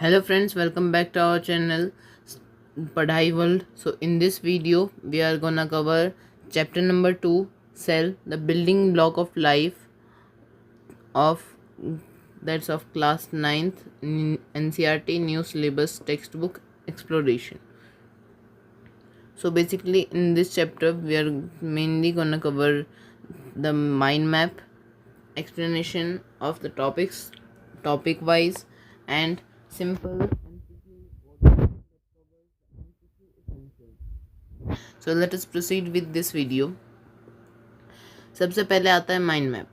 Hello friends, welcome back to our channel Padhai World. So in this video we are gonna cover chapter number 2, Cell, the building block of life of that's of class 9th in NCERT new syllabus textbook exploration. So basically in this chapter we are mainly gonna cover the mind map, explanation of the topics topic wise, and simple MCQ. So let us proceed with this video. सबसे पहले आता है mind map.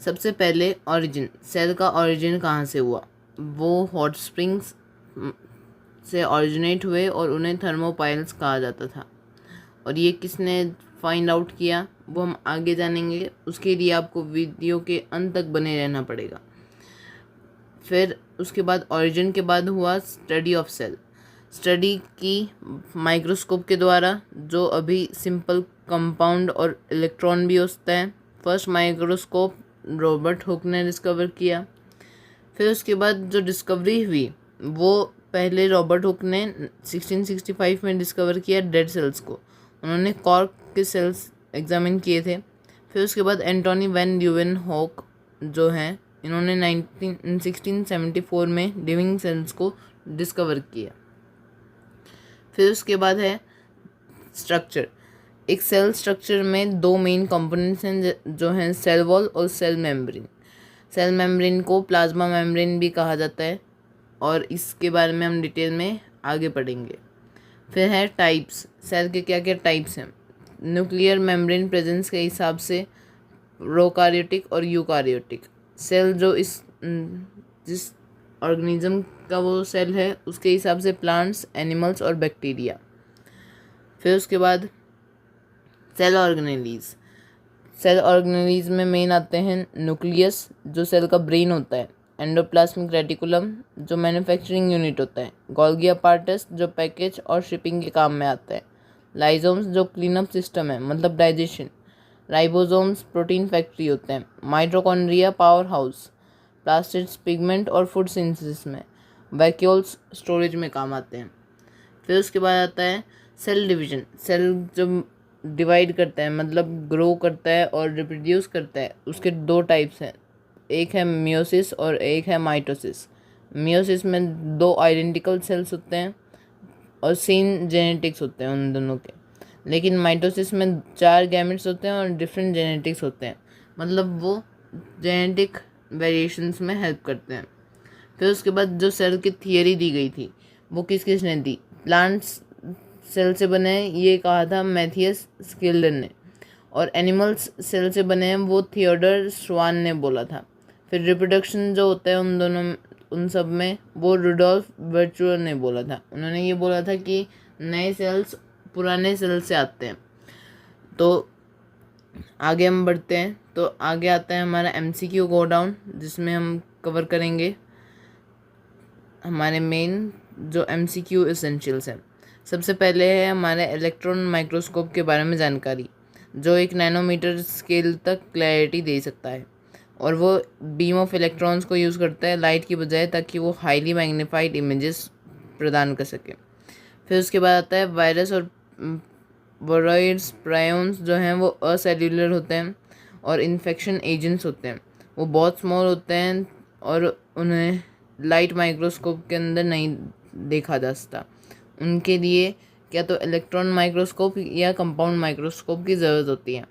सबसे पहले origin, cell का origin कहाँ से हुआ। वो हॉट स्प्रिंग्स से ऑरिजिनेट हुए और उन्हें थर्मोपाइल्स कहा जाता था। और ये किसने फाइंड आउट किया वो हम आगे जानेंगे। उसके लिए आपको वीडियो के अंत तक बने रहना पड़ेगा। फिर उसके बाद ऑरिजिन के बाद हुआ स्टडी ऑफ सेल। स्टडी की माइक्रोस्कोप के द्वारा, जो अभी सिंपल कंपाउंड और इलेक्ट्रॉन भी होता है। फर्स्ट माइक्रोस्कोप रॉबर्ट हुक ने डिस्कवर किया। फिर उसके बाद जो डिस्कवरी हुई वो पहले रॉबर्ट हुक ने 1665 में डिस्कवर किया डेड सेल्स को। उन्होंने कॉर्क के सेल्स एग्जामिन किए थे। फिर उसके बाद एंटोनी वैन ल्यूवेनहॉक जो हैं, इन्होंने 1674 में लिविंग सेल्स को डिस्कवर किया। फिर उसके बाद है स्ट्रक्चर। एक सेल स्ट्रक्चर में दो मेन कंपोनेंट्स हैं जो हैं सेल वॉल और सेल मेम्ब्रेन। सेल मेम्ब्रेन को प्लाज्मा मेम्ब्रेन भी कहा जाता है और इसके बारे में हम डिटेल में आगे पढ़ेंगे। फिर है टाइप्स। सेल के क्या क्या टाइप्स हैं। न्यूक्लियर मेम्ब्रेन प्रेजेंस के हिसाब से प्रोकार्योटिक और यूकार्योटिक सेल, जो जिस ऑर्गेनिज्म का वो सेल है उसके हिसाब से प्लांट्स, एनिमल्स और बैक्टीरिया। फिर उसके बाद सेल ऑर्गेनेलीज। सेल ऑर्गेनेलीज में मेन आते हैं न्यूक्लियस, जो सेल का ब्रेन होता है। एंडोप्लाज्मिक रेटिकुलम, जो मैन्युफैक्चरिंग यूनिट होता है। गोल्गी अपार्टस, जो पैकेज और शिपिंग के काम में आता है। लाइजोम्स, जो क्लीनअप सिस्टम है, मतलब डाइजेशन। राइबोसोम्स, प्रोटीन फैक्ट्री होते हैं। Mitochondria, power house. Plastids, pigment और फूड सिंथेसिस में। वैक्यूल्स, स्टोरेज में काम आते हैं। फिर उसके बाद आता है सेल डिवीजन। सेल जो डिवाइड करता है, मतलब ग्रो करता है और रिप्रोड्यूस करता है, उसके दो टाइप्स हैं। एक है मियोसिस और एक है माइटोसिस। मियोसिस में दो आइडेंटिकल सेल्स होते हैं और सेम जेनेटिक्स होते हैं उन दोनों के। लेकिन माइटोसिस में 4 गैमेट्स होते हैं और डिफरेंट जेनेटिक्स होते हैं, मतलब वो जेनेटिक वेरिएशंस में हेल्प करते हैं। फिर उसके बाद जो सेल की थियरी दी गई थी वो किसने दी। प्लांट्स सेल से बने हैं ये कहा था मैथियस स्किल्डन ने, और एनिमल्स सेल से बने हैं वो थियोडर श्वान ने बोला था। फिर रिप्रोडक्शन जो होता है उन सब में वो रुडोल्फ वर्चुअर ने बोला था। उन्होंने ये बोला था कि नए सेल्स पुराने सेल से आते हैं। तो आगे हम बढ़ते हैं। तो आगे आता है हमारा MCQ गो डाउन, जिसमें हम कवर करेंगे हमारे मेन जो MCQ एसेंशियल्स हैं। सबसे पहले है हमारे इलेक्ट्रॉन माइक्रोस्कोप के बारे में जानकारी, जो 1 नैनोमीटर स्केल तक क्लैरिटी दे सकता है और वो बीम ऑफ इलेक्ट्रॉन्स को यूज़ करता है लाइट की बजाय, ताकि वो हाईली मैग्नीफाइड इमेजेस प्रदान कर सके। फिर उसके बाद आता है वायरस और वायरस प्रायोन्स जो हैं वो असेल्युलर होते हैं और इन्फेक्शन एजेंट्स होते हैं। वो बहुत स्मॉल होते हैं और उन्हें लाइट माइक्रोस्कोप के अंदर नहीं देखा जा सकता। उनके लिए क्या तो इलेक्ट्रॉन माइक्रोस्कोप या कंपाउंड माइक्रोस्कोप की ज़रूरत होती है।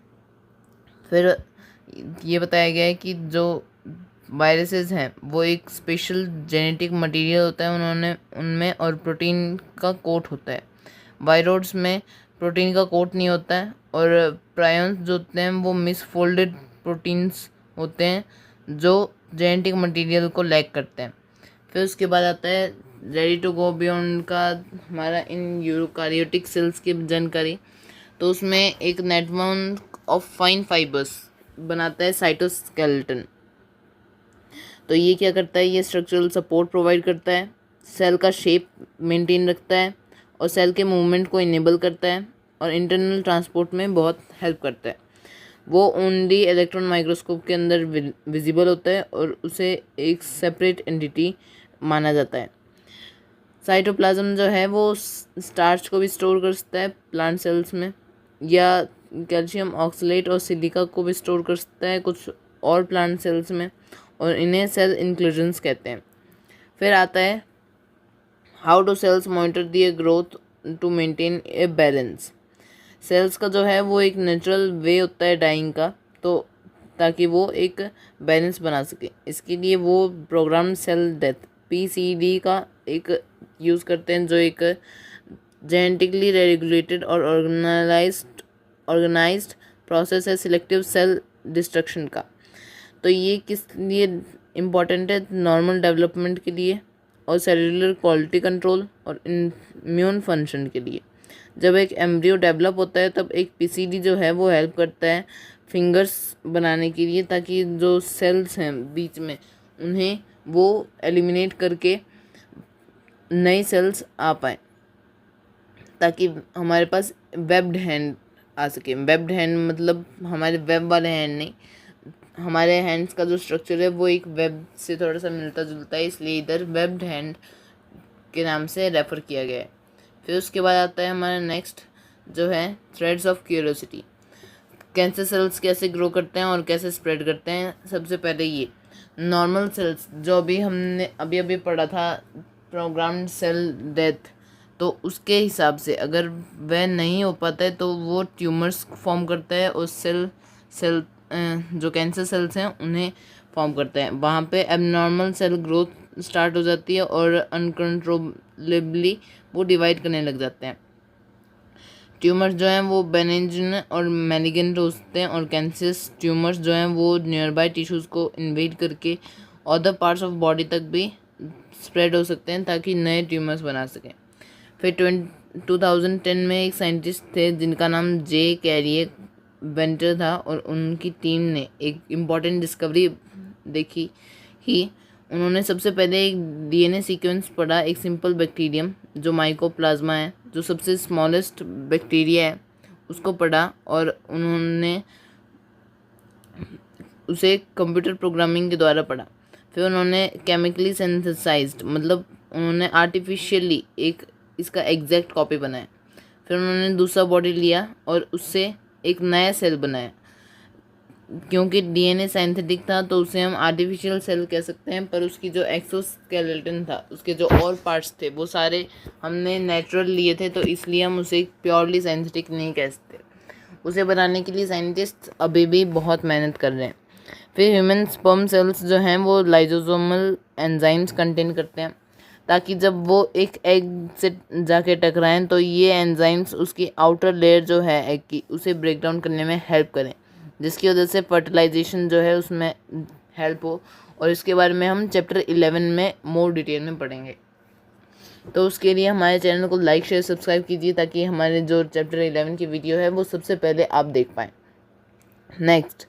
फिर ये बताया गया है कि जो वायरसेस हैं वो एक स्पेशल जेनेटिक मटेरियल होता है उनमें और प्रोटीन का कोट होता है। वायरोड्स में प्रोटीन का कोट नहीं होता है और प्रायन्स जो होते हैं वो मिसफोल्डेड प्रोटीन्स होते हैं जो जेनेटिक मटेरियल को लैक करते हैं। फिर उसके बाद आता है रेडी टू गो बियॉन्ड का हमारा इन यूरोकारियोटिक सेल्स की जानकारी। तो उसमें एक नेटवर्क ऑफ फाइन फाइबर्स बनाता है साइटोस्केलेटन। तो ये क्या करता है, ये स्ट्रक्चरल सपोर्ट प्रोवाइड करता है, सेल का शेप मेंटेन रखता है और सेल के मूवमेंट को इनेबल करता है और इंटरनल ट्रांसपोर्ट में बहुत हेल्प करता है। वो ओनली इलेक्ट्रॉन माइक्रोस्कोप के अंदर विजिबल होता है और उसे एक सेपरेट एंटिटी माना जाता है। साइटोप्लाज्म जो है वो स्टार्च को भी स्टोर कर सकता है प्लांट सेल्स में, या कैल्शियम ऑक्सलेट और सिलिका को भी स्टोर कर सकता है कुछ और प्लांट सेल्स में, और इन्हें सेल इंक्लूजन्स कहते हैं। फिर आता है how do cells monitor their growth to maintain a balance. Cells का जो है वो एक नेचुरल वे होता है डाइंग का, तो ताकि वो एक बैलेंस बना सके। इसके लिए वो प्रोग्राम सेल डेथ PCD का एक यूज़ करते हैं, जो एक जेनेटिकली रेगुलेटेड और ऑर्गेनाइज्ड प्रोसेस है सिलेक्टिव सेल डिस्ट्रक्शन का। तो ये किस लिए इम्पॉर्टेंट है? नॉर्मल डेवलपमेंट के लिए और सेलुलर क्वालिटी कंट्रोल और इम्यून फंक्शन के लिए। जब एक एम्ब्रियो डेवलप होता है तब एक PCD जो है वो हेल्प करता है फिंगर्स बनाने के लिए, ताकि जो सेल्स हैं बीच में उन्हें वो एलिमिनेट करके नई सेल्स आ पाए, ताकि हमारे पास वेब्ड हैंड आ सके। वेब्ड हैंड मतलब हमारे वेब वाले हैंड नहीं, हमारे हैंड्स का जो स्ट्रक्चर है वो एक वेब से थोड़ा सा मिलता जुलता है, इसलिए इधर वेब्ड हैंड के नाम से रेफ़र किया गया है। फिर उसके बाद आता है हमारा नेक्स्ट जो है threads of curiosity. Cancer cells कैसे ग्रो करते हैं और कैसे स्प्रेड करते हैं। सबसे पहले ये नॉर्मल सेल्स जो अभी हमने अभी पढ़ा था प्रोग्राम्ड सेल डेथ, तो उसके हिसाब से अगर वह नहीं हो पाता है तो वो ट्यूमर्स फॉर्म करता है और सेल जो कैंसर सेल्स हैं उन्हें फॉर्म करता है। वहाँ पे एबनॉर्मल सेल ग्रोथ स्टार्ट हो जाती है और अनकंट्रोलेबली वो डिवाइड करने लग जाते हैं। ट्यूमर्स जो हैं वो बेनिग्न और मैलिगेंट होते हैं, और कैंसरस ट्यूमर्स जो हैं वो नियर बाय टिश्यूज़ को इन्वेड करके अदर पार्ट्स ऑफ बॉडी तक भी स्प्रेड हो सकते हैं, ताकि नए ट्यूमर्स बना सकें। फिर 2010 में एक साइंटिस्ट थे जिनका नाम जे कैरियर वेंटर था, और उनकी टीम ने एक इम्पॉर्टेंट डिस्कवरी देखी ही। उन्होंने सबसे पहले एक DNA सीक्वेंस पढ़ा, एक सिंपल बैक्टीरियम जो माइकोप्लाज्मा है, जो सबसे स्मॉलेस्ट बैक्टीरिया है, उसको पढ़ा, और उन्होंने उसे कंप्यूटर प्रोग्रामिंग के द्वारा पढ़ा। फिर उन्होंने केमिकली सिंथेसाइज्ड मतलब उन्होंने आर्टिफिशियली एक इसका एग्जैक्ट कॉपी बनाया। फिर उन्होंने दूसरा बॉडी लिया और उससे एक नया सेल बनाया। क्योंकि DNA सिंथेटिक था तो उसे हम आर्टिफिशियल सेल कह सकते हैं, पर उसकी जो एक्सोस्केलेटन था, उसके जो और पार्ट्स थे वो सारे हमने नेचुरल लिए थे, तो इसलिए हम उसे प्योरली सिंथेटिक नहीं कह सकते। उसे बनाने के लिए साइंटिस्ट अभी भी बहुत मेहनत कर रहे हैं। फिर ह्यूमन स्पर्म सेल्स जो हैं वो लाइजोसोमल एंजाइम्स कंटेन करते हैं, ताकि जब वो एक एग से जाके टकराएं तो ये एंजाइम्स उसकी आउटर लेयर जो है एग की उसे ब्रेक डाउन करने में हेल्प करें, जिसकी वजह से फर्टिलाइजेशन जो है उसमें हेल्प हो। और इसके बारे में हम चैप्टर 11 में मोर डिटेल में पढ़ेंगे। तो उसके लिए हमारे चैनल को लाइक शेयर सब्सक्राइब कीजिए, ताकि हमारे जो चैप्टर 11 की वीडियो है वो सबसे पहले आप देख पाएँ। Next,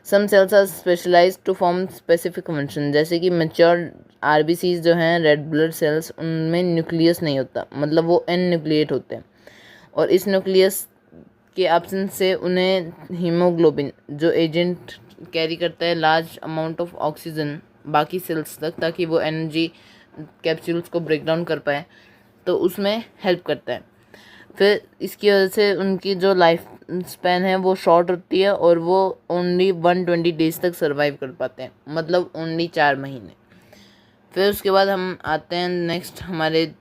some cells are specialised to form specific function, जैसे कि मैच्योर RBCs जो हैं रेड ब्लड सेल्स, उनमें न्यूक्लियस नहीं होता, मतलब वो N-न्यूक्लिएट होते हैं, और इस न्यूक्लियस के एब्सेंस से उन्हें हीमोग्लोबिन जो एजेंट कैरी करता है लार्ज अमाउंट ऑफ ऑक्सीजन बाकी सेल्स तक, ताकि वो एनर्जी कैप्सूल्स को ब्रेक डाउन कर पाए, तो उसमें हेल्प करता है। फिर इसकी वजह से उनकी जो लाइफ स्पैन है वो शॉर्ट होती है, और वो ओनली 120 डेज तक सर्वाइव कर पाते हैं, मतलब ओनली 4 महीने। फिर उसके बाद हम आते हैं नेक्स्ट हमारे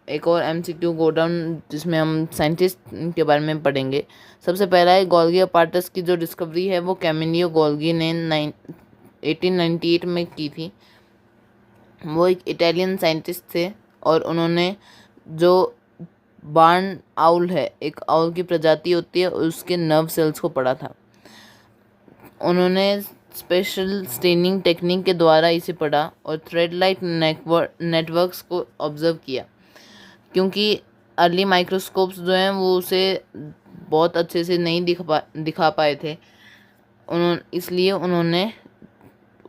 एक और MCQ गो डाउन, जिसमें हम साइंटिस्ट के बारे में पढ़ेंगे। सबसे पहला है गोल्गी अपार्टस की जो डिस्कवरी है वो कैमिलियो गोल्गी ने 1898 में की थी। वो एक इटालियन साइंटिस्ट थे, और उन्होंने जो बार्न आउल है, एक आउल की प्रजाति होती है, उसके नर्व सेल्स को पढ़ा था। उन्होंने स्पेशल स्टेनिंग टेक्निक के द्वारा इसे पढ़ा और थ्रेड लाइट नेटवर्क्स को ऑब्जर्व किया, क्योंकि अर्ली माइक्रोस्कोप्स जो हैं वो उसे बहुत अच्छे से नहीं दिखा पाए थे। इसलिए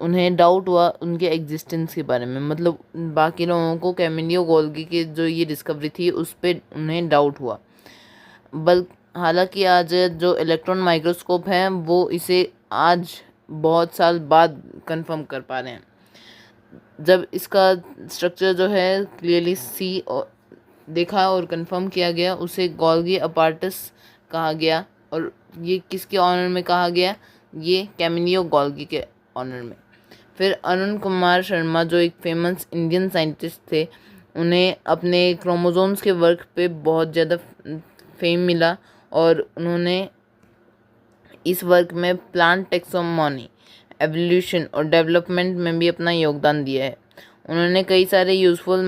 उन्हें डाउट हुआ उनके एग्जिस्टेंस के बारे में, मतलब बाकी लोगों को कैमिलियो गोल्गी की जो ये डिस्कवरी थी उस पर उन्हें डाउट हुआ। हालांकि आज जो इलेक्ट्रॉन माइक्रोस्कोप हैं वो इसे आज बहुत साल बाद कंफर्म कर पा रहे हैं। जब इसका स्ट्रक्चर जो है क्लियरली देखा और कंफर्म किया गया, उसे गोल्गी अपार्टस कहा गया। और ये किसके ऑनर में कहा गया? ये कैमिलियो गोल्गी के ऑनर में। फिर अरुण कुमार शर्मा जो एक फेमस इंडियन साइंटिस्ट थे, उन्हें अपने क्रोमोसोम्स के वर्क पे बहुत ज़्यादा फेम मिला और उन्होंने इस वर्क में प्लांट टेक्सोनॉमी, एवोल्यूशन और डेवलपमेंट में भी अपना योगदान दिया है। उन्होंने कई सारे यूज़फुल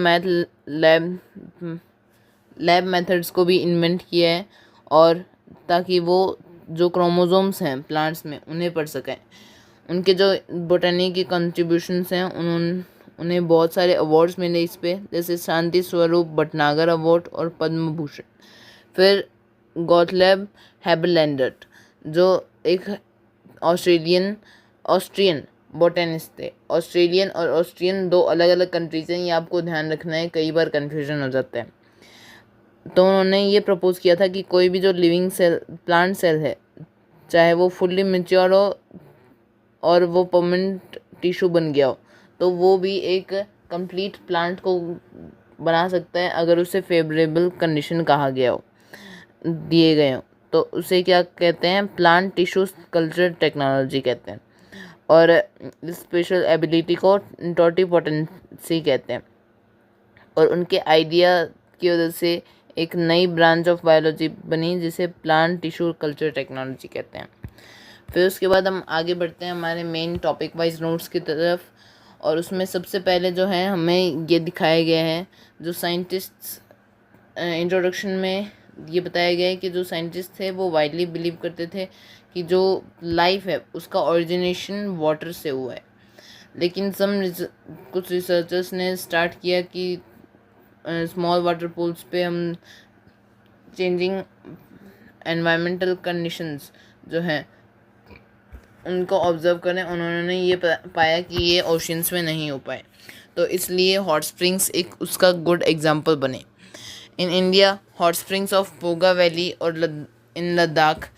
लैब मेथड्स को भी इन्वेंट किया है, और ताकि वो जो क्रोमोसोम्स हैं प्लांट्स में उन्हें पढ़ सकें। उनके जो बोटनी के कंट्रीब्यूशंस हैं, उन्हें बहुत सारे अवार्ड्स मिले इस पे, जैसे शांति स्वरूप भटनागर अवार्ड और पद्म भूषण। फिर गॉटलेब हैबलैंडर्ट जो एक ऑस्ट्रियन बोटेनिस्ट थे। ऑस्ट्रेलियन और ऑस्ट्रियन दो अलग अलग कंट्रीज हैं, ये आपको ध्यान रखना है, कई बार कन्फ्यूजन हो जाता है। तो उन्होंने ये प्रपोज किया था कि कोई भी जो लिविंग सेल, प्लांट सेल है, चाहे वो फुल्ली मैच्योर हो और वो परमानेंट टिश्यू बन गया हो, तो वो भी एक कंप्लीट प्लांट को बना सकता है अगर उसे फेवरेबल कंडीशन कहा गया हो, दिए गए हो। तो उसे क्या कहते हैं? प्लांट टिश्यू कल्चर टेक्नोलॉजी कहते हैं। और स्पेशल एबिलिटी को टोटिपोटेंसी कहते हैं। और उनके आइडिया की वजह से एक नई ब्रांच ऑफ बायोलॉजी बनी जिसे प्लांट टिश्यू कल्चर टेक्नोलॉजी कहते हैं। फिर उसके बाद हम आगे बढ़ते हैं हमारे मेन टॉपिक वाइज नोट्स की तरफ, और उसमें सबसे पहले जो है हमें ये दिखाया गया है, जो साइंटिस्ट्स इंट्रोडक्शन में ये बताया गया है कि जो साइंटिस्ट थे वो वाइडली बिलीव करते थे कि जो लाइफ है उसका ओरिजिनेशन वाटर से हुआ है। लेकिन कुछ रिसर्चर्स ने स्टार्ट किया कि स्मॉल वाटर पूल्स पे हम चेंजिंग एनवायरमेंटल कंडीशंस जो हैं उनको ऑब्जर्व करें। उन्होंने ये पाया कि ये ओशंस में नहीं हो पाए, तो इसलिए हॉट स्प्रिंग्स एक उसका गुड एग्जांपल बने। In India hot springs of Puga valley और in Ladakh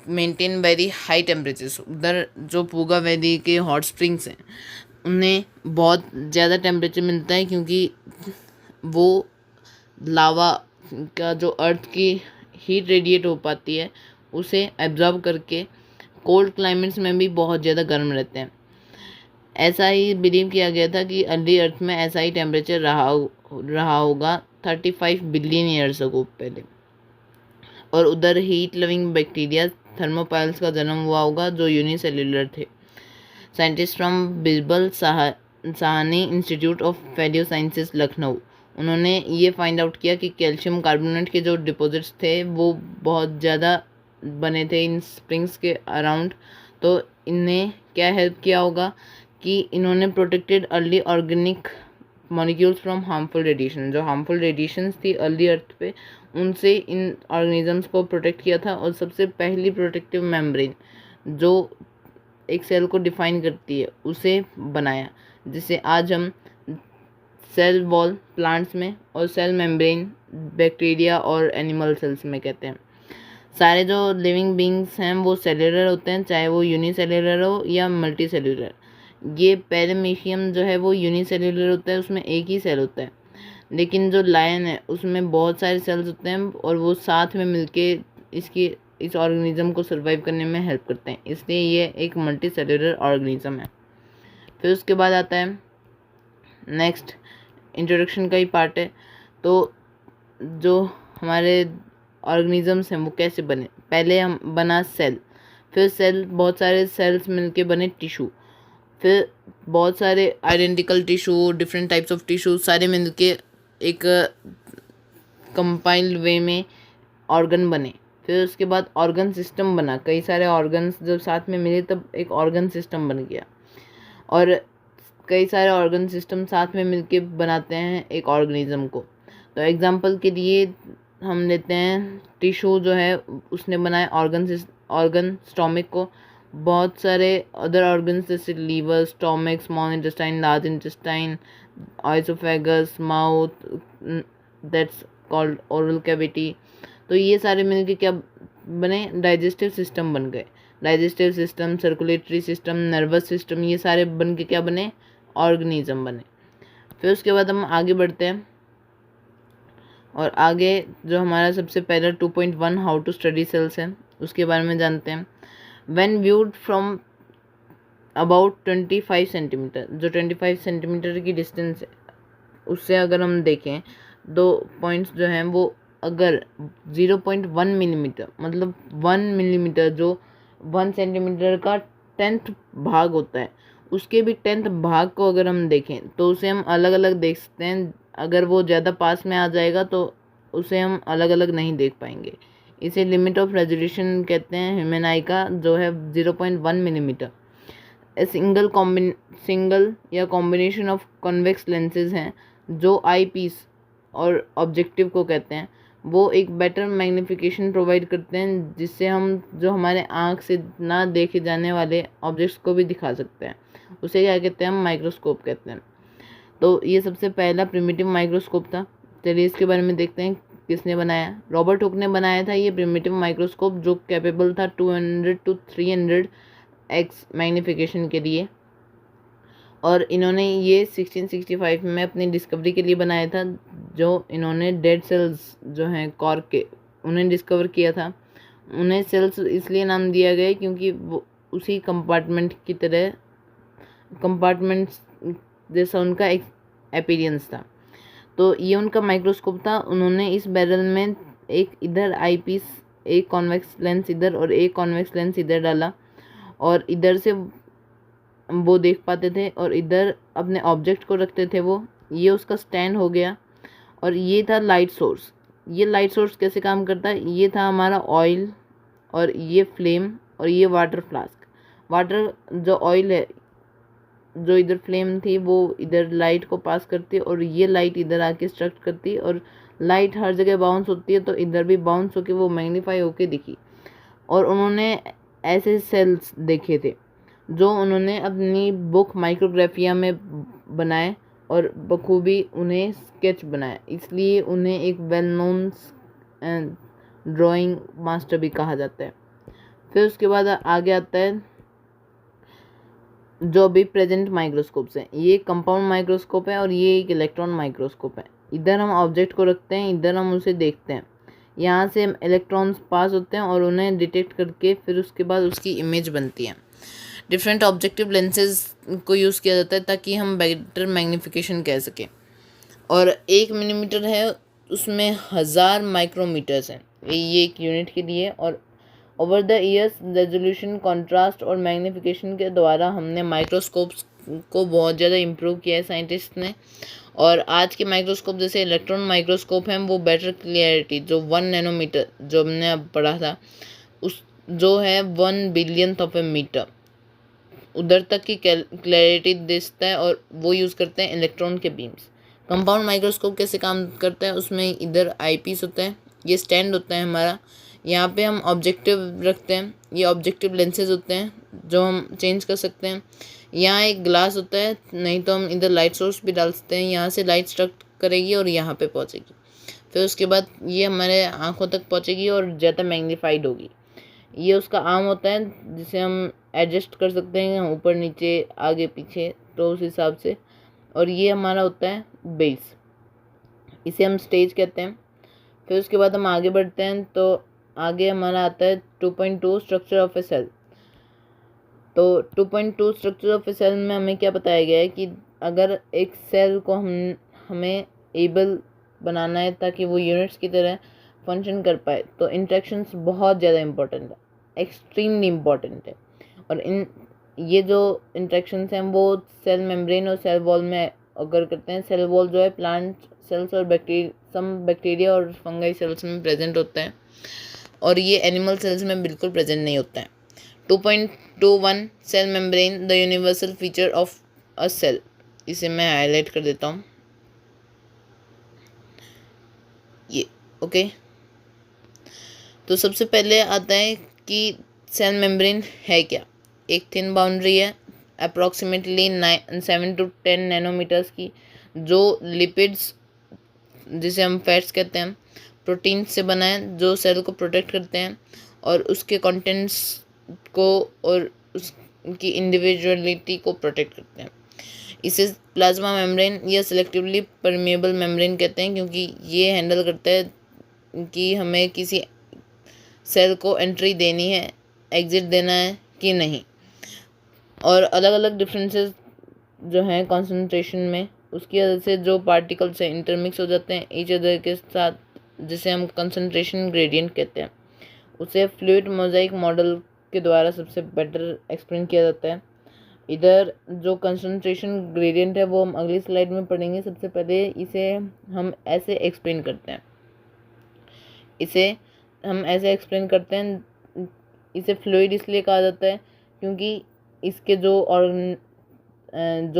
maintain very high temperatures. उधर जो पोगा वैली के हॉट स्प्रिंग्स हैं उन्हें बहुत ज़्यादा टेम्परेचर मिलता है, क्योंकि वो लावा का जो अर्थ की हीट रेडिएट हो पाती है उसे एब्जॉर्ब करके कोल्ड क्लाइमेट्स में भी बहुत ज़्यादा गर्म रहते हैं। ऐसा ही बिलीव किया गया था कि अर्ली अर्थ में ऐसा ही टेम्परेचर रहा होगा 35 बिलियन ईयर्स अगो पहले। और उधर हीट लविंग बैक्टीरिया थर्मोपाइल्स का जन्म हुआ होगा जो यूनिसेल्युलर थे। Scientist from Birbal Sahni institute of palaeo sciences Lucknow, उन्होंने ये फाइंड आउट किया कि कैल्शियम कार्बोनेट के जो डिपॉजिट्स थे वो बहुत ज़्यादा बने थे इन स्प्रिंग्स के अराउंड। तो इन्हें क्या हेल्प किया होगा कि इन्होंने protected early organic molecules from harmful radiation. जो हार्मफुल रेडिएशंस थी अर्ली अर्थ पे, उनसे इन ऑर्गेनिजम्स को प्रोटेक्ट किया था। और सबसे पहली प्रोटेक्टिव मेम्ब्रेन जो एक सेल को डिफाइन करती है उसे बनाया, जिसे आज हम सेल वॉल प्लांट्स में और सेल मेम्ब्रेन बैक्टीरिया और एनिमल सेल्स में कहते हैं। सारे जो लिविंग बींग्स हैं वो सेलुलर होते हैं, चाहे वो यूनिसेल्युलर हो या मल्टी सेल्युलर। ये पैरामीशियम जो है वो यूनिसेल्युलर होता है, उसमें एक ही सेल होता है। लेकिन जो लायन है उसमें बहुत सारे सेल्स होते हैं और वो साथ में मिलके इस ऑर्गेनिज्म को सर्वाइव करने में हेल्प करते हैं, इसलिए ये एक मल्टी सेल्युलर ऑर्गेनिज्म है। फिर उसके बाद आता है नेक्स्ट, इंट्रोडक्शन का ही पार्ट है। तो जो हमारे ऑर्गेनिजम्स हैं वो कैसे बने? पहले हम बना सेल, फिर सेल बहुत सारे सेल्स मिलके बने टिश्यू, फिर बहुत सारे identical tissue, different types of tissue सारे मिलके एक कंपाइल्ड वे में ऑर्गन बने। फिर उसके बाद ऑर्गन सिस्टम बना, कई सारे ऑर्गन्स जब साथ में मिले तब एक ऑर्गन सिस्टम बन गया। और कई सारे ऑर्गन सिस्टम साथ में मिलके बनाते हैं एक ऑर्गेनिज्म को। तो एग्जांपल के लिए हम लेते हैं टिश्यू जो है उसने बनाया ऑर्गन स्टोमिक को। बहुत सारे अदर ऑर्गन्स जैसे liver, stomach, small intestine, large intestine, oesophagus, mouth, that's called oral cavity. तो ये सारे मिलके क्या बने? डाइजेस्टिव सिस्टम बन गए। Digestive system, circulatory system, nervous system, ये सारे बन के क्या बने? ऑर्गेनिज्म बने। फिर उसके बाद हम आगे बढ़ते हैं और आगे जो हमारा सबसे पहला 2.1 हाउ टू स्टडी सेल्स है उसके बारे में जानते हैं। When viewed from about 25 centimetre, जो 25 सेंटीमीटर की डिस्टेंस है उससे अगर हम देखें दो पॉइंट्स जो हैं वो अगर 0.1 मिलीमीटर मतलब 1 मिलीमीटर जो 1 सेंटीमीटर का 10th भाग होता है उसके भी 10th भाग को अगर हम देखें तो उसे हम अलग अलग देख सकते हैं। अगर वो ज़्यादा पास में आ जाएगा तो उसे हम अलग अलग नहीं देख पाएंगे। इसे लिमिट ऑफ रेजोल्यूशन कहते हैं ह्यूमन आई का, जो है 0.1 मिलीमीटर। सिंगल या कॉम्बिनेशन ऑफ कॉन्वेक्स लेंसेज हैं जो आई पीस और ऑब्जेक्टिव को कहते हैं। वो एक बेटर मैग्नीफिकेशन प्रोवाइड करते हैं जिससे हम जो हमारे आँख से ना देखे जाने वाले ऑब्जेक्ट्स को भी दिखा सकते हैं। उसे क्या कहते हैं, हम माइक्रोस्कोप कहते हैं। तो ये सबसे पहला प्रिमिटिव माइक्रोस्कोप था। चलिए इसके बारे में देखते हैं किसने बनाया। रॉबर्ट हुक ने बनाया था ये प्रिमिटिव माइक्रोस्कोप, जो कैपेबल था 200 to 300x मैग्नीफिकेशन के लिए। और इन्होंने ये 1665 में अपनी डिस्कवरी के लिए बनाया था, जो इन्होंने डेड सेल्स जो हैं कॉर्क के उन्हें डिस्कवर किया था। उन्हें सेल्स इसलिए नाम दिया गया क्योंकि वो उसी कंपार्टमेंट की तरह कंपार्टमेंट्स जैसा उनका एक अपीयरेंस था। तो ये उनका माइक्रोस्कोप था। उन्होंने इस बैरल में एक इधर आई पीस, एक कॉन्वेक्स लेंस इधर और एक कॉन्वेक्स लेंस इधर डाला और इधर से वो देख पाते थे और इधर अपने ऑब्जेक्ट को रखते थे वो। ये उसका स्टैंड हो गया। और ये था लाइट सोर्स। ये लाइट सोर्स कैसे काम करता है, ये था हमारा ऑयल और ये फ्लेम और ये वाटर फ्लास्क। वाटर जो ऑयल है, जो इधर फ्लेम थी वो इधर लाइट को पास करती है और ये लाइट इधर आके स्ट्रक्ट करती है और लाइट हर जगह बाउंस होती है तो इधर भी बाउंस होके वो मैग्नीफाई होके दिखी। और उन्होंने ऐसे सेल्स देखे थे जो उन्होंने अपनी बुक माइक्रोग्राफिया में बनाए और बखूबी उन्हें स्केच बनाया, इसलिए उन्हें एक वेल नोन ड्राइंग मास्टर भी कहा जाता है। फिर उसके बाद आगे आता है जो भी प्रेजेंट माइक्रोस्कोप्स हैं। ये कंपाउंड माइक्रोस्कोप है और ये एक इलेक्ट्रॉन माइक्रोस्कोप है। इधर हम ऑब्जेक्ट को रखते हैं, इधर हम उसे देखते हैं। यहाँ से इलेक्ट्रॉन्स पास होते हैं और उन्हें डिटेक्ट करके फिर उसके बाद उसकी इमेज बनती है। डिफरेंट ऑब्जेक्टिव लेंसेज को यूज़ किया जाता है ताकि हम बेटर मैग्नीफिकेशन कह सकें। और 1 मिलीमीटर है उसमें 1000 माइक्रोमीटर्स हैं, ये एक यूनिट के लिए। और over the years resolution, contrast और मैग्नीफिकेशन के द्वारा हमने माइक्रोस्कोप्स को बहुत ज़्यादा इम्प्रूव किया है साइंटिस्ट ने। और आज के माइक्रोस्कोप जैसे इलेक्ट्रॉन माइक्रोस्कोप हैं वो बेटर क्लियरिटी, जो 1 नैनोमीटर जो हमने अब पढ़ा था उस जो है 1 बिलियंथ ऑफ ए मीटर उधर तक की क्लैरिटी देता है और वो यूज़ करते हैं इलेक्ट्रॉन के बीम्स। कंपाउंड माइक्रोस्कोप कैसे काम करता है, उसमें इधर आई पीस होता है, ये स्टैंड होता है हमारा, यहाँ पे हम ऑब्जेक्टिव रखते हैं, ये ऑब्जेक्टिव लेंसेज होते हैं जो हम चेंज कर सकते हैं। यहाँ एक ग्लास होता है, नहीं तो हम इधर लाइट सोर्स भी डाल सकते हैं, यहाँ से लाइट स्ट्रक्ट करेगी और यहाँ पे पहुँचेगी। फिर उसके बाद ये हमारे आँखों तक पहुँचेगी और ज़्यादा मैग्नीफाइड होगी। ये उसका आर्म होता है जिसे हम एडजस्ट कर सकते हैं ऊपर नीचे आगे पीछे, तो उस हिसाब से। और ये हमारा होता है बेस, इसे हम स्टेज कहते हैं। फिर उसके बाद हम आगे बढ़ते हैं तो आगे हमारा आता है 2.2 स्ट्रक्चर ऑफ ए सेल। तो 2.2 स्ट्रक्चर ऑफ ए सेल में हमें क्या बताया गया है कि अगर एक सेल को हमें एबल बनाना है ताकि वो यूनिट्स की तरह फंक्शन कर पाए तो इंटरेक्शंस बहुत ज़्यादा इंपॉर्टेंट है, एक्सट्रीमली इम्पॉर्टेंट है। और ये जो इंटरेक्शंस हैं वो सेल मेम्ब्रेन और सेल वॉल में अगर करते हैं। सेल वॉल जो है प्लांट सेल्स और बैक्टीरिया और फंगाई सेल्स में प्रेजेंट होता है और ये एनिमल सेल्स में बिल्कुल प्रेजेंट नहीं होता है। 2.21 cell membrane the universal feature of a cell, इसे मैं हाईलाइट कर देता हूँ ये। ओके, तो सबसे पहले आता है कि सेल मेम्ब्रेन है क्या। एक थिन बाउंड्री है अप्रॉक्सीमेटली 7 to 10 नैनोमीटर्स की, जो लिपिड्स जिसे हम फैट्स कहते हैं प्रोटीन्स से बना है, जो सेल को प्रोटेक्ट करते हैं और उसके कंटेंट्स को और उसकी इंडिविजुअलिटी को प्रोटेक्ट करते हैं। इसे प्लाज्मा मेम्ब्रेन या सिलेक्टिवली परमेबल मेम्ब्रेन कहते हैं, क्योंकि ये हैंडल करता है कि हमें किसी सेल को एंट्री देनी है, एग्जिट देना है कि नहीं। और अलग अलग डिफरेंसेस जो हैं कॉन्सेंट्रेशन में, उसकी वजह से जो पार्टिकल्स हैं इंटरमिक्स हो जाते हैं ईच अदर के साथ, जिसे हम कंसंट्रेशन ग्रेडियंट कहते हैं। उसे फ्लूइड मोजाइक मॉडल के द्वारा सबसे बेटर एक्सप्लेन किया जाता है। इधर जो कंसंट्रेशन ग्रेडियंट है वो हम अगली स्लाइड में पढ़ेंगे। सबसे पहले इसे हम ऐसे एक्सप्लेन करते हैं, इसे फ्लूइड इसलिए कहा जाता है क्योंकि इसके जो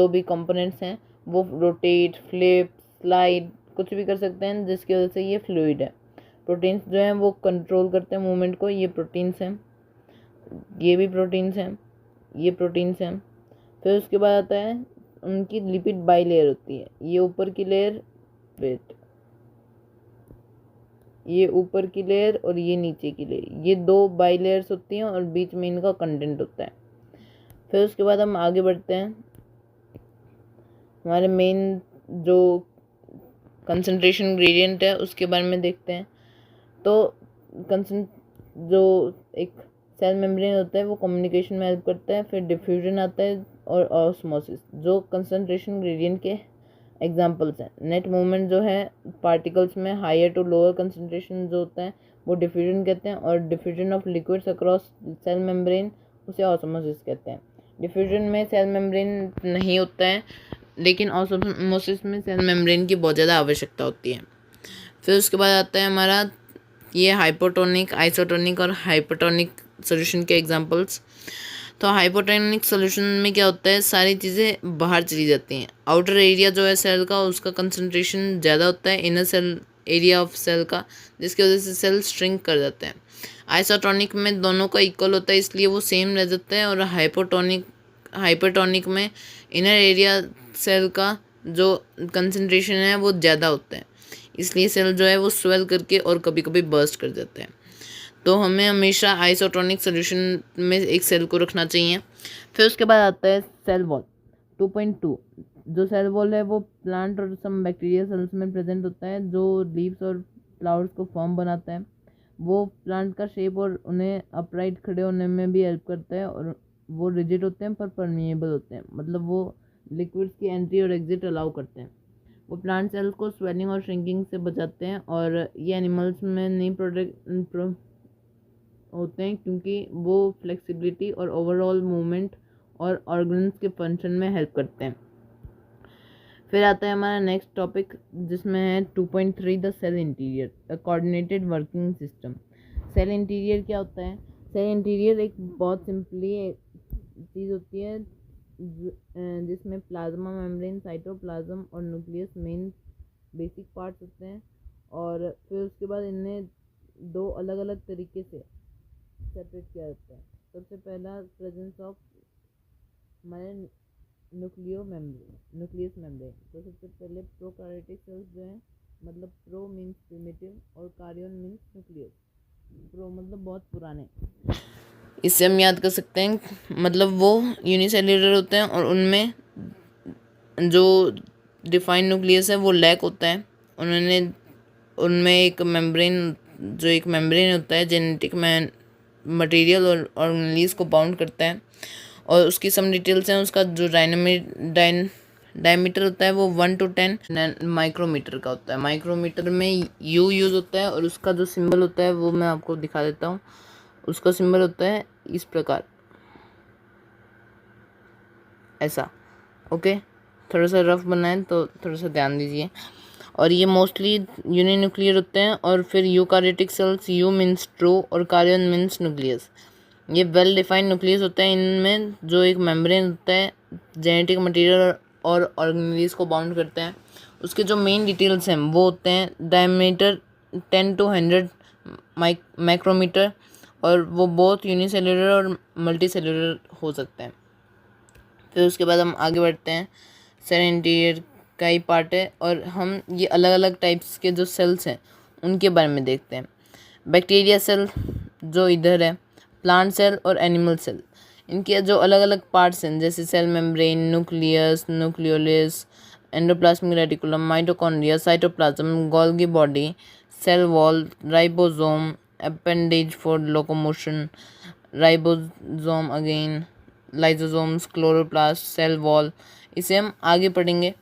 भी कंपोनेंट्स हैं वो रोटेट, फ्लिप, स्लाइड कुछ भी कर सकते हैं, जिसकी वजह से ये फ्लूइड है। प्रोटीन्स जो हैं वो कंट्रोल करते हैं मूवमेंट को, ये प्रोटीन्स हैं, ये भी प्रोटीन्स हैं, ये प्रोटीन्स हैं। फिर उसके बाद आता है उनकी लिपिड बाई लेयर होती है, ये ऊपर की लेयर और ये नीचे की लेयर, ये 2 बाई लेयर्स होती हैं और बीच में इनका कंटेंट होता है। फिर उसके बाद हम आगे बढ़ते हैं, हमारे मेन जो कंसंट्रेशन ग्रेडियंट है उसके बारे में देखते हैं। तो जो एक सेल मेम्ब्रेन होता है वो कम्युनिकेशन में हेल्प करता है। फिर डिफ्यूजन आता है और ऑस्मोसिस, जो कंसंट्रेशन ग्रेडियंट के एग्जांपल्स हैं। नेट मूवमेंट जो है पार्टिकल्स में हायर टू लोअर कंसंट्रेशन जो होता है वो डिफ्यूजन कहते हैं, और diffusion of liquids across cell membrane उसे ऑस्मोसिस कहते हैं। डिफ्यूजन में सेल मेम्ब्रेन नहीं होता है, लेकिन ऑस्मोसिस में सेल मेम्ब्रेन की बहुत ज़्यादा आवश्यकता होती है। फिर उसके बाद आता है हमारा ये हाइपोटोनिक, आइसोटोनिक और हाइपरटोनिक सॉल्यूशन के एग्जांपल्स। तो हाइपोटोनिक सॉल्यूशन में क्या होता है, सारी चीज़ें बाहर चली जाती हैं। आउटर एरिया जो है सेल का उसका कंसंट्रेशन ज़्यादा होता है inner cell area of cell का, जिसकी वजह से सेल श्रिंक कर जाते हैं। आइसोटोनिक में दोनों का इक्वल होता है इसलिए वो सेम रह जाता है, और हाइपरटोनिक में इनर एरिया सेल का जो कंसंट्रेशन है वो ज़्यादा होता है, इसलिए सेल जो है वो स्वेल करके और कभी कभी बर्स्ट कर जाता है। तो हमें हमेशा आइसोटोनिक सॉल्यूशन में एक सेल को रखना चाहिए। फिर उसके बाद आता है सेल वॉल 2.2। जो सेल वॉल है वो प्लांट और सम बैक्टीरिया सेल्स में प्रेजेंट होता है, जो लीव्स और फ्लावर्स को फॉर्म बनाता है। वो प्लांट का शेप और उन्हें अपराइट खड़े होने में भी हेल्प करता है, और वो रिजिड होते हैं पर परमिएबल होते हैं, मतलब वो लिक्विड्स की एंट्री और एग्जिट अलाउ करते हैं। वो प्लांट सेल्स को स्वेलिंग और श्रिंकिंग से बचाते हैं, और ये एनिमल्स में नहीं प्रोडक्ट होते हैं क्योंकि वो फ्लेक्सिबिलिटी और ओवरऑल मूवमेंट और ऑर्गन्स के फंक्शन में हेल्प करते हैं। फिर आता है हमारा नेक्स्ट टॉपिक, जिसमें है 2.3 the cell interior, a coordinated working system. Cell interior क्या होता है? सेल इंटीरियर एक बहुत सिंपली चीज़ होती है जिसमें प्लाज्मा मेम्ब्रेन, साइटोप्लाज्म और न्यूक्लियस मेन बेसिक पार्ट्स होते हैं। और फिर उसके बाद इन्हें 2 अलग अलग तरीके से सेपरेट किया जाता है। सबसे पहला प्रेजेंस ऑफ हमारे न्यूक्लियस मेम्ब्रेन। तो सबसे पहले प्रोकैरियोटिक सेल्स जो है, मतलब प्रो मीन्स प्रिमिटिव और कार्योन मीन्स न्यूक्लियस। प्रो मतलब बहुत पुराने, इससे हम याद कर सकते हैं, मतलब वो यूनिसेल्युलर होते हैं और उनमें जो डिफाइंड न्यूक्लियस है वो लैक होता है। उनमें एक मेम्ब्रेन होता है जेनेटिक मटेरियल और ऑर्गेनेल्स को बाउंड करता है, और उसकी सम डिटेल्स हैं। उसका जो डायमीटर होता है वो 1 to 10 माइक्रोमीटर का होता है। माइक्रोमीटर में यू यूज़ होता है, और उसका जो सिंबल होता है वो मैं आपको दिखा देता हूँ। उसका सिंबल होता है इस प्रकार, ऐसा। ओके, थोड़ा सा रफ बना है तो थोड़ा सा ध्यान दीजिए। और ये मोस्टली यूनिन्यूक्लियर होते हैं। और फिर eukaryotic sales, you means true और कार्योन मीन्स न्यूक्लियस। ये वेल डिफाइंड न्यूक्लियस होता है। इनमें जो एक मेम्ब्रेन होता है जेनेटिक मटेरियल और ऑर्गेनेल्स को बाउंड करते हैं। उसके जो मेन डिटेल्स हैं वो होते हैं डायमीटर 10 to 100 माइक्रोमीटर, और वो बहुत यूनिसेल्युलर और मल्टी सेल्युलर हो सकते हैं। फिर उसके बाद हम आगे बढ़ते हैं। सेल इंटीरियर का ही पार्ट है, और हम ये अलग अलग टाइप्स के जो सेल्स हैं उनके बारे में देखते हैं। बैक्टीरिया सेल जो इधर है, प्लांट सेल और एनिमल सेल। इनके जो अलग अलग पार्ट्स हैं जैसे cell membrane, nucleus, nucleolus, endoplasmic reticulum, mitochondria, cytoplasm, Golgi body, cell wall, ribosome, appendage for locomotion, ribosome again, lysosomes, chloroplast, cell wall, इसे हम आगे पढ़ेंगे।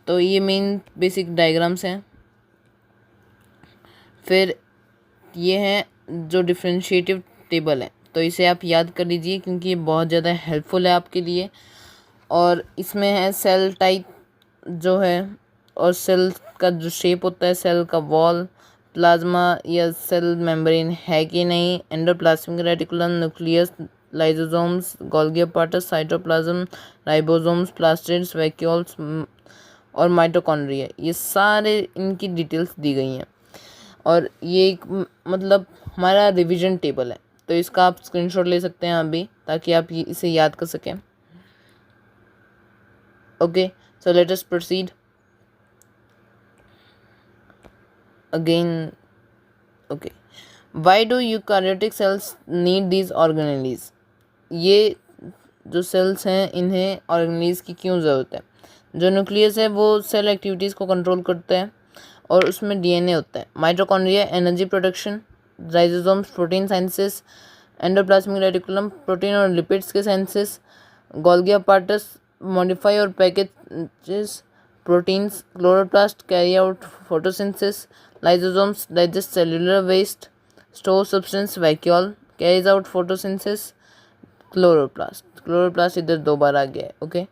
तो ये मेन बेसिक डायग्राम्स हैं। फिर ये है जो डिफरेंशिएटिव टेबल है, तो इसे आप याद कर लीजिए क्योंकि ये बहुत ज़्यादा हेल्पफुल है आपके लिए। और इसमें है सेल टाइप जो है और सेल का जो शेप होता है, सेल का वॉल, प्लाज्मा या सेल मेम्ब्रेन है कि नहीं, endoplasmic reticulum, nucleus, lysosomes, Golgi apparatus, cytoplasm, ribosomes, plastids, vacuoles और माइटोकॉन्ड्रिया, ये सारे इनकी डिटेल्स दी गई हैं। और ये एक मतलब हमारा रिवीजन टेबल है, तो इसका आप स्क्रीनशॉट ले सकते हैं अभी ताकि आप इसे याद कर सकें। Okay, so let us proceed again. Okay, why do eukaryotic cells need these organelles? ये जो सेल्स हैं इन्हें ऑर्गेनेलीज की क्यों ज़रूरत है? जो न्यूक्लियस है वो सेल एक्टिविटीज़ को कंट्रोल करता है और उसमें डीएनए होता है। Mitochondria energy production, ribosomes protein synthesis, endoplasmic reticulum protein और लिपिड्स के साइंसिस, गोल्गी apparatus मॉडिफाई और packages proteins, chloroplast carry out photosynthesis, lysosomes digest cellular waste, store substance vacuole carries out photosynthesis, chloroplast इधर 2 बार आ गया है। Okay,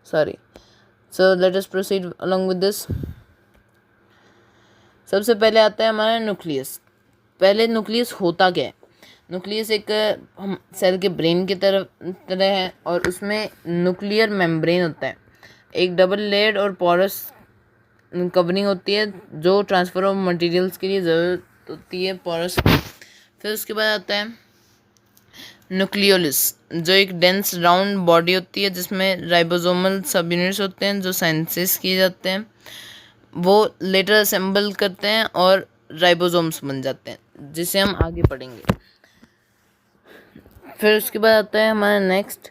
sorry. So let us proceed along with this. सबसे पहले आता है हमारा न्यूक्लियस। पहले न्यूक्लियस होता क्या है? न्यूक्लियस एक हम सेल के ब्रेन की तरह है और उसमें न्यूक्लियर मेम्ब्रेन होता है, एक डबल लेयर्ड और पोरस कवरिंग होती है जो ट्रांसफ़र ऑफ मटेरियल्स के लिए ज़रूरत होती है, पोरस। फिर उसके बाद आता है न्यूक्लियोलस, जो एक डेंस राउंड बॉडी होती है जिसमें राइबोसोमल सब यूनिट्स होते हैं जो साइंसिस किए जाते हैं, वो लेटर असेंबल करते हैं और राइबोसोम्स बन जाते हैं, जिसे हम आगे पढ़ेंगे। फिर उसके बाद आता है हमारा नेक्स्ट,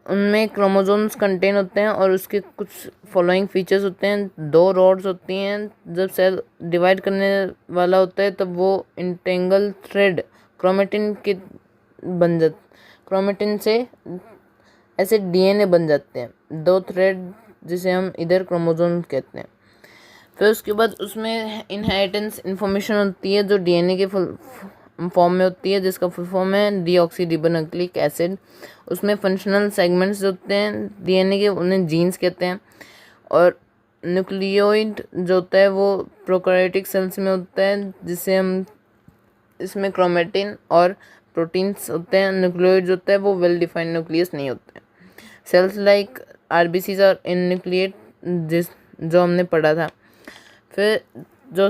उनमें क्रोमोसोम्स कंटेन होते हैं और उसके कुछ फॉलोइंग फीचर्स होते हैं। 2 रॉड्स होती हैं। जब सेल डिवाइड करने वाला होता है तब वो इंटेंगल थ्रेड क्रोमेटिन के बन जाते, क्रोमेटिन से ऐसे डीएनए बन जाते हैं, 2 थ्रेड जिसे हम इधर क्रोमोसोम कहते हैं। फिर उसके बाद उसमें इनहेरिटेंस इन्फॉर्मेशन होती है जो डीएनए के फॉर्म में होती है, जिसका फुल फॉर्म है डीऑक्सीरिबोन्यूक्लिक एसिड। उसमें फंक्शनल सेगमेंट्स होते हैं डीएनए के, उन्हें जीन्स कहते हैं। और न्यूक्लियोइड जो होता है वो प्रोकैरियोटिक सेल्स में होता है, जिसे हम इसमें क्रोमेटिन और प्रोटीन्स होते हैं। न्यूक्लियोइड जो होता है वो वेल डिफाइंड न्यूक्लियस नहीं होता है। सेल्स लाइक आरबीसीज और न्यूक्लिएट जो हमने पढ़ा था। फिर जो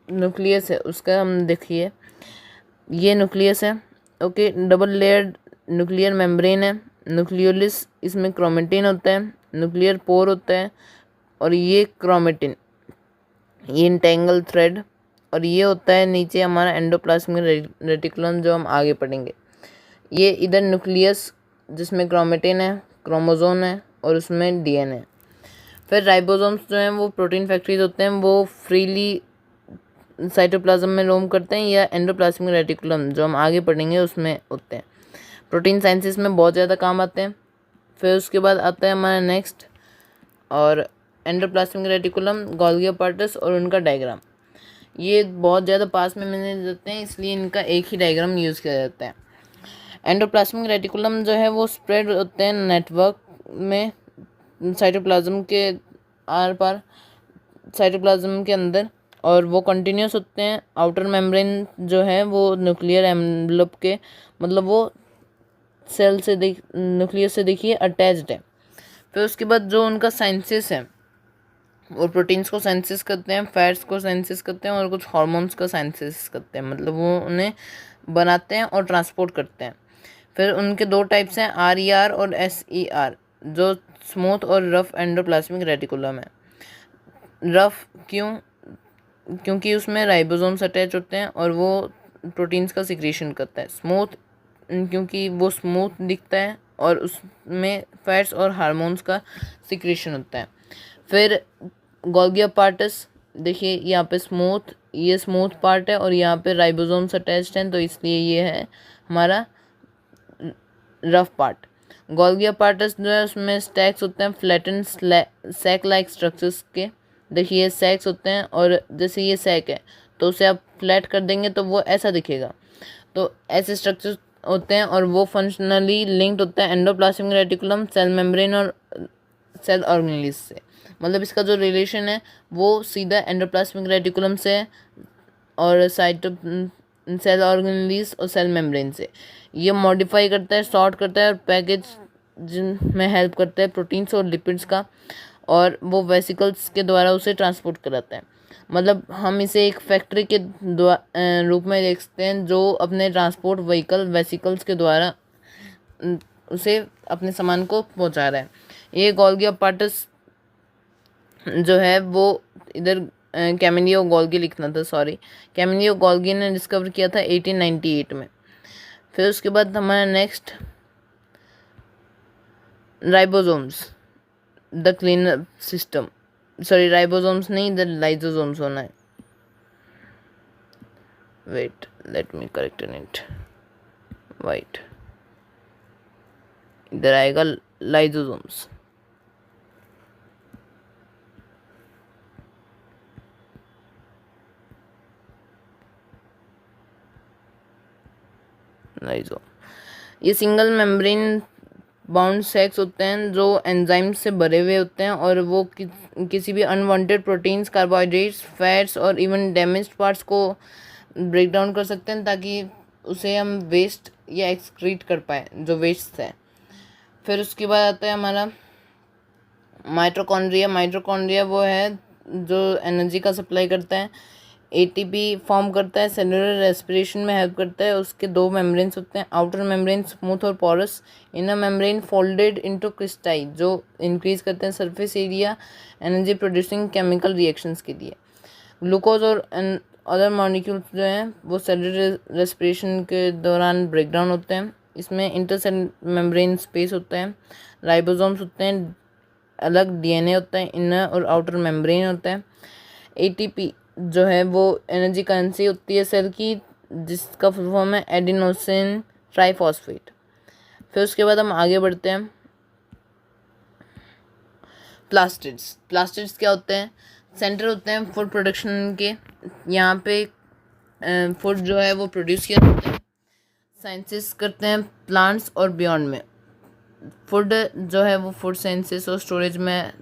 न्यूक्लियस है उसका हम देखिए, ये न्यूक्लियस है। Okay, double layered nuclear membrane है। न्यूक्लियोलिस, इसमें क्रोमेटिन होता है, न्यूक्लियर पोर होता है और ये क्रोमेटिन, ये इंटेंगल थ्रेड, और ये होता है नीचे हमारा एंडोप्लाज्मिक रेटिकुलम जो हम आगे पढ़ेंगे। ये इधर न्यूक्लियस जिसमें क्रोमेटिन है, क्रोमोसोम है और उसमें डीएनए है। फिर राइबोसोम्स जो हैं वो प्रोटीन फैक्ट्रीज होते हैं, वो फ्रीली साइटोप्लाज्म में रोम करते हैं या एंडोप्लाज्मिक रेटिकुलम जो हम आगे पढ़ेंगे उसमें होते हैं। प्रोटीन साइंसिस में बहुत ज़्यादा काम आते हैं। फिर उसके बाद आता है हमारा नेक्स्ट, और एंडोप्लाज्मिक रेटिकुलम, गोल्गी apparatus और उनका डायग्राम। ये बहुत ज़्यादा पास में मिलने जाते हैं इसलिए इनका एक ही डायग्राम यूज़ किया जाता है। एंडोप्लाज्मिक रेटिकुलम जो है वो स्प्रेड होते हैं नेटवर्क में साइटोप्लाज्म के आर पार, साइटोप्लाज्म के अंदर, और वो कंटिन्यूस होते हैं। आउटर मेम्ब्रेन जो है वो न्यूक्लियर एनवेलप के, मतलब वो सेल से न्यूक्लियस से देखिए अटैच्ड है। फिर उसके बाद जो उनका साइंसिस है वो प्रोटीन्स को साइंसिस करते हैं, फैट्स को साइंसिस करते हैं और कुछ हार्मोन्स का साइंसिस करते हैं, मतलब वो उन्हें बनाते हैं और ट्रांसपोर्ट करते हैं। फिर उनके 2 टाइप्स हैं, RER और SER, जो स्मूथ और रफ एंडोप्लाज्मिक रेटिकुलम है। रफ क्योंकि उसमें राइबोसोम्स अटैच होते हैं और वो प्रोटीन्स का सिक्रीशन करता है। स्मूथ क्योंकि वो स्मूथ दिखता है और उसमें फैट्स और हार्मोन्स का सिक्रेशन होता है। फिर गोल्गी अपार्टस, देखिए यहाँ पे ये स्मूथ पार्ट है और यहाँ पे राइबोसोम्स अटैच्ड हैं, तो इसलिए ये है हमारा रफ पार्ट। गोल्गी अपार्टस जो है उसमें स्टैक्स होते हैं फ्लैटन सैक लाइक स्ट्रक्चर्स के। देखिए ये सैक्स होते हैं और जैसे ये सैक है तो उसे आप फ्लैट कर देंगे तो वो ऐसा दिखेगा। तो ऐसे स्ट्रक्चर्स होते हैं और वो फंक्शनली लिंक्ड होते हैं एंडोप्लाज्मिक रेटिकुलम, सेल मेम्ब्रेन और सेल ऑर्गेनेलिस से। मतलब इसका जो रिलेशन है वो सीधा एंडोप्लाज्मिक रेटिकुलम से है और सेल ऑर्गेनेलिस और सेल मेम्ब्रेन से। ये मॉडिफाई करता है, सॉर्ट करता है और पैकेज में हेल्प करता है प्रोटीन्स और लिपिड्स का, और वो वेसिकल्स के द्वारा उसे ट्रांसपोर्ट कराता है। मतलब हम इसे एक फैक्ट्री के रूप में देख सकते हैं जो अपने ट्रांसपोर्ट व्हीकल वेसिकल्स के द्वारा उसे अपने सामान को पहुंचा रहा है। ये गोल्गी अपार्टस जो है वो इधर कैमिलियो गोल्गी लिखना था, सॉरी, कैमिलियो गोल्गी ने डिस्कवर किया था 1898 में। फिर उसके बाद हमारा next ribosomes, the cleanup system, sorry ribosomes नहीं, इधर लाइसोसोम्स होना है, wait let me correct it, wait इधर आएगा लाइसोसोम्स। लाइसोम ये सिंगल मेम्ब्रेन बाउंड सेक्स होते हैं जो एंजाइम्स से भरे हुए होते हैं और वो किसी भी अनवांटेड प्रोटीन्स, कार्बोहाइड्रेट्स, फैट्स और इवन डैमेज्ड पार्ट्स को ब्रेक डाउन कर सकते हैं ताकि उसे हम वेस्ट या एक्सक्रीट कर पाए जो वेस्ट है। फिर उसके बाद आता है हमारा माइटोकॉन्ड्रिया वो है जो एनर्जी का सप्लाई करता है, एटीपी फॉर्म करता है, सेलुलर रेस्पिरेशन में हेल्प करता है। उसके दो मेम्ब्रेन्स होते हैं, आउटर मेम्ब्रेन स्मूथ और porous, inner membrane folded into cristae, जो इंक्रीज करते हैं surface area energy producing chemical reactions के लिए। ग्लूकोज और अदर मॉलिक्यूल्स जो हैं वो सेलुलर रेस्पिरेशन के दौरान ब्रेक डाउन होते हैं। इसमें इंटरसेल मेम्ब्रेन स्पेस होता है, राइबोसोम्स होते हैं, अलग डीएनए होता है, इनर और आउटर मेम्ब्रेन होता है। एटीपी जो है वो एनर्जी करेंसी होती है सेल की, जिसका फुल फॉर्म है एडिनोसिन ट्राइफॉस्फेट। फिर उसके बाद हम आगे बढ़ते हैं, प्लास्टिड्स क्या होते हैं? सेंटर होते हैं फूड प्रोडक्शन के। यहाँ पे फूड जो है वो प्रोड्यूस किया जाता है, साइंसेस करते हैं प्लांट्स और बियॉन्ड में। फूड जो है वो फूड साइंसेस और स्टोरेज में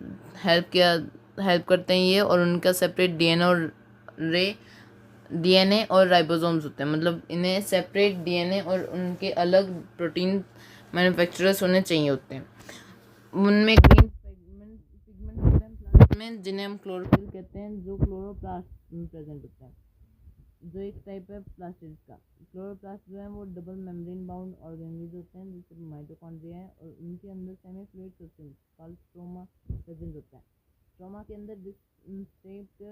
हेल्प करते हैं ये, और उनका सेपरेट डीएनए और राइबोसोम्स होते हैं। मतलब इन्हें सेपरेट डीएनए और उनके अलग प्रोटीन मैन्युफैक्चरर्स होने चाहिए होते हैं। उनमें ग्रीन पिगमेंट होते हैं प्लांट में जिन्हें हम क्लोरोफिल कहते हैं, जो क्लोरोप्लास्ट में प्रेजेंट होता है, जो एक टाइप है प्लास्टिड्स का। क्लोरोप्लास्ट जो है वो डबल मेम्ब्रेन बाउंड ऑर्गेनेल्स होते हैं जैसे माइटोकॉन्ड्रिया है, और उनके अंदर semi fluid substance called stroma present होता है। स्ट्रोमा के अंदर डिस्टिंक्ट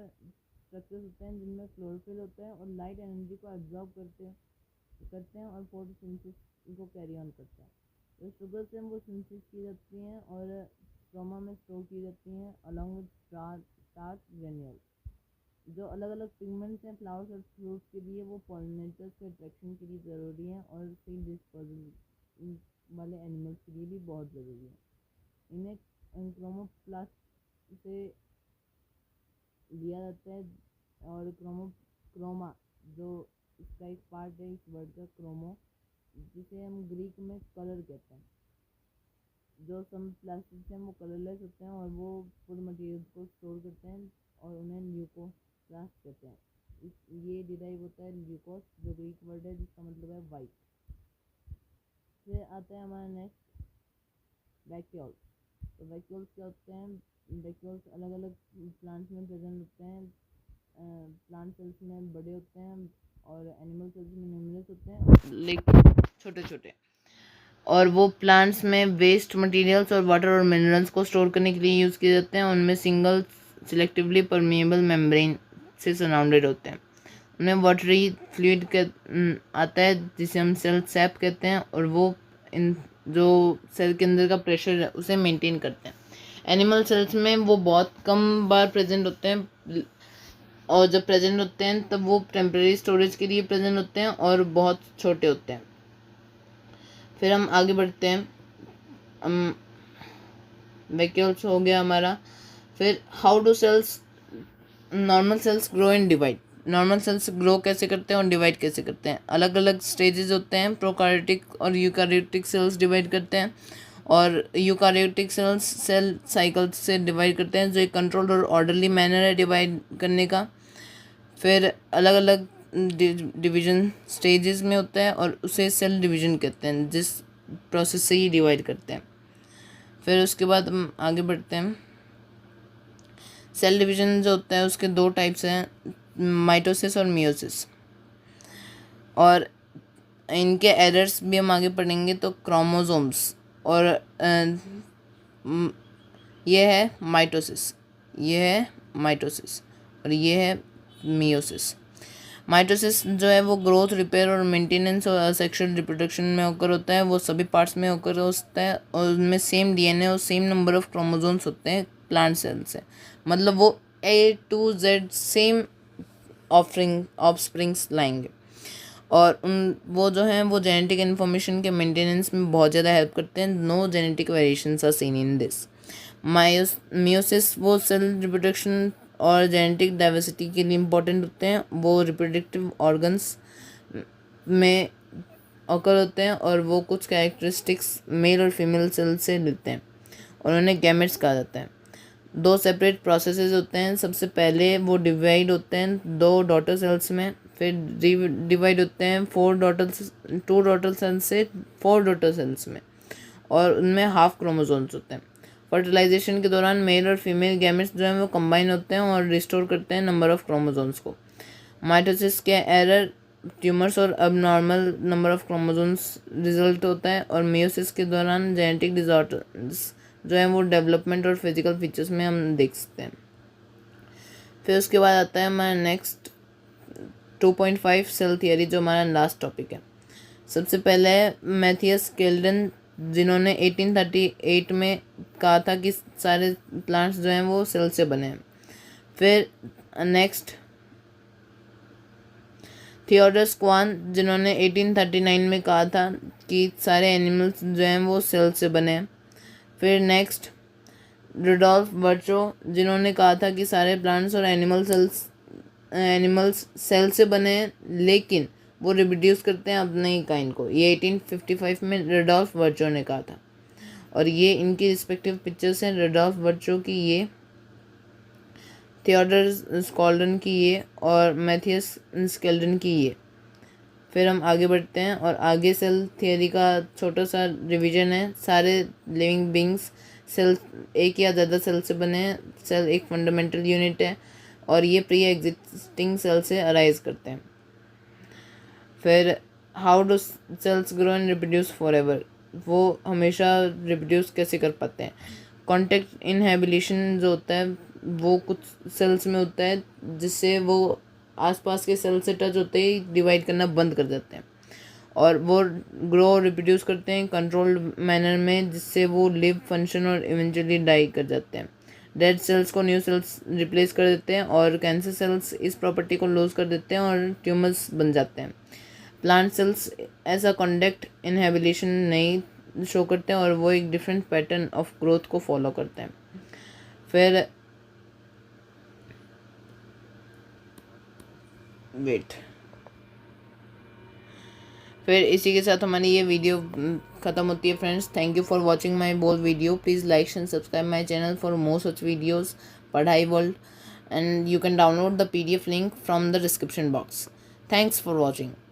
स्ट्रक्चर्स होते हैं जिनमें क्लोरोफिल होता है और लाइट एनर्जी को एब्जॉर्ब करते हैं और फोटोसिंथेसिस को कैरी ऑन करता है। तो शुगर से वो सिंथेसिस की जाती हैं और स्ट्रोमा में स्टोर की जाती हैं अलॉन्ग विद स्टार्च ग्रेन्यूल। जो अलग अलग पिगमेंट्स हैं फ्लावर्स और फ्रूट्स के लिए, वो पॉलिनेटर्स के अट्रैक्शन के लिए ज़रूरी हैं और सीड डिस्पोजल वाले एनिमल्स के लिए भी बहुत ज़रूरी है। इन्हें क्रोमोप्लास्ट से लिया जाता है, और क्रोमा जो इसका एक पार्ट है इस वर्ड का, क्रोमो, जिसे हम ग्रीक में कलर कहते हैं। जो सम प्लास्टिक्स हैं वो कलरलेस होते हैं और वो फूड मटेरियल्स को स्टोर करते हैं और उन्हें ल्यूकोप्लास्ट कहते हैं। ये डिराइव होता है ल्यूकोस, जो ग्रीक वर्ड है जिसका मतलब है वाइट। फिर आता है हमारा नेक्स्ट वैक्यूल्स। तो वैक्यूल्स क्या होते हैं? वैक्यूल्स अलग अलग प्लांट्स में प्रेजेंट होते हैं। प्लांट सेल्स में बड़े होते हैं और एनिमल सेल्स में न्यूमरस होते हैं लेकिन छोटे छोटे, और वो प्लांट्स में वेस्ट मटेरियल्स और वाटर और मिनरल्स को स्टोर करने के लिए यूज़ किए जाते हैं। उनमें सिंगल सिलेक्टिवली परमिएबल मेम्ब्रेन से सराउंडेड होते हैं। उनमें वाटरी फ्लूइड आता है जिसे हम सेल सैप कहते हैं, और वो इन जो सेल के अंदर का प्रेशर है उसे मेंटेन करते हैं। एनिमल सेल्स में वो बहुत कम बार प्रेजेंट होते हैं, और जब प्रेजेंट होते हैं तब वो टेम्परेरी स्टोरेज के लिए प्रेजेंट होते हैं और बहुत छोटे होते हैं। फिर हम आगे बढ़ते हैं। वैक्यूल्स हो गया हमारा। फिर how do sales normal cells grow and divide. Normal cells grow कैसे करते हैं और डिवाइड कैसे करते हैं। अलग अलग स्टेजेस होते हैं। प्रोकार्योटिक और यूकार्योटिक सेल्स डिवाइड करते हैं, और यूकार्योटिक सेल्स सेल साइकिल से डिवाइड करते हैं, जो एक कंट्रोल्ड और ऑर्डरली मैनर है डिवाइड करने का। फिर अलग अलग डिवीजन स्टेजेस में होता है और उसे सेल डिवीजन कहते हैं, जिस प्रोसेस से ही डिवाइड करते हैं। फिर उसके बाद हम आगे बढ़ते हैं। सेल डिवीजन जो होता है उसके दो टाइप्स हैं, माइटोसिस और मियोसिस, और इनके एरर्स भी हम आगे पढ़ेंगे। तो क्रोमोसोम्स, और ये है माइटोसिस, ये है माइटोसिस, और ये है मियोसिस। माइटोसिस जो है वो ग्रोथ, रिपेयर और मेंटेनेंस और सेक्सुअल रिप्रोडक्शन में होकर होता है। वो सभी पार्ट्स में होकर होता है, और उनमें सेम डीएनए और सेम नंबर ऑफ क्रोमोसोम्स होते हैं प्लांट सेल से। मतलब वो A to Z same offsprings लाएंगे, और वो जो हैं वो जेनेटिक इन्फॉर्मेशन के मेंटेनेंस में बहुत ज़्यादा हेल्प करते हैं। No genetic variations are seen in this. Meiosis वो सेल रिप्रोडक्शन और जेनेटिक डाइवर्सिटी के लिए इम्पोर्टेंट होते हैं। वो रिप्रोडक्टिव ऑर्गन्स में ऑकर होते हैं, और वो कुछ कैरेक्टरिस्टिक्स मेल और फीमेल सेल से लेते हैं, और उन्हें गैमेट्स कहा जाता है। दो सेपरेट प्रोसेसेस होते हैं। सबसे पहले वो डिवाइड होते हैं 2 डॉटर सेल्स में, फिर डिवाइड होते हैं 2 डॉटर सेल्स से 4 डॉटर सेल्स में, और उनमें हाफ क्रोमोसोम्स होते हैं। फर्टिलाइजेशन के दौरान मेल और फीमेल गैमेट्स जो हैं वो कंबाइन होते हैं और रिस्टोर करते हैं नंबर ऑफ क्रोमोसोम्स को। माइटोसिस के एरर, ट्यूमर्स और abnormal number of chromosomes result होता है, और मियोसिस के दौरान जेनेटिक डिसऑर्डर्स जो है वो डेवलपमेंट और फिजिकल फीचर्स में हम देख सकते हैं। फिर उसके बाद आता है हमारा नेक्स्ट 2.5 सेल थियरी, जो हमारा लास्ट टॉपिक है। सबसे पहले है मैथियस केल्डन, जिन्होंने 1838 में कहा था कि सारे प्लांट्स जो हैं वो सेल से बने हैं। फिर नेक्स्ट थियोडर क्वान, जिन्होंने 1839 में कहा था कि सारे एनिमल्स जो हैं वो सेल से बने हैं। फिर नेक्स्ट रुडोल्फ वर्चो, जिन्होंने कहा था कि सारे प्लांट्स और एनिमल्स सेल से बने हैं, लेकिन वो रिप्रोड्यूस करते हैं अपने ही काइंड को। ये 1855 में रुडोल्फ वर्चो ने कहा था, और ये इनकी रिस्पेक्टिव पिक्चर्स हैं। रुडोल्फ वर्चो की ये, थियोडर स्कॉल्डन की ये, और मैथियस स्केल्डन की ये। फिर हम आगे बढ़ते हैं, और आगे सेल थियरी का छोटा सा रिवीजन है। सारे लिविंग बींग्स सेल, एक या ज़्यादा सेल से बने हैं। सेल एक फंडामेंटल यूनिट है, और ये प्री एग्जिस्टिंग सेल से अराइज करते हैं। फिर how do cells grow and reproduce for ever, वो हमेशा रिप्रोड्यूस कैसे कर पाते हैं। कॉन्टेक्ट इनहेबिलिशन जो होता है वो कुछ सेल्स में होता है, जिससे वो आसपास के सेल से टच होते ही डिवाइड करना बंद कर देते हैं, और वो ग्रो रिप्रोड्यूस करते हैं कंट्रोल्ड मैनर में, जिससे वो लिव, फंक्शन और इवेंचुअली डाई कर जाते हैं। डेड सेल्स को न्यू सेल्स रिप्लेस कर देते हैं, और कैंसर सेल्स इस प्रॉपर्टी को लूज कर देते हैं और ट्यूमर्स बन जाते हैं। प्लांट सेल्स ऐसा कॉन्टेक्ट इनहेबिलिशन नहीं शो करते हैं, और वो एक डिफरेंट पैटर्न ऑफ ग्रोथ को फॉलो करते हैं। फिर फिर इसी के साथ हमारी ये वीडियो ख़त्म होती है friends. Thank you for watching my बोल video. Please like and subscribe my channel for more such videos Padhai World, and you can download the PDF link from the description box. Thanks for watching.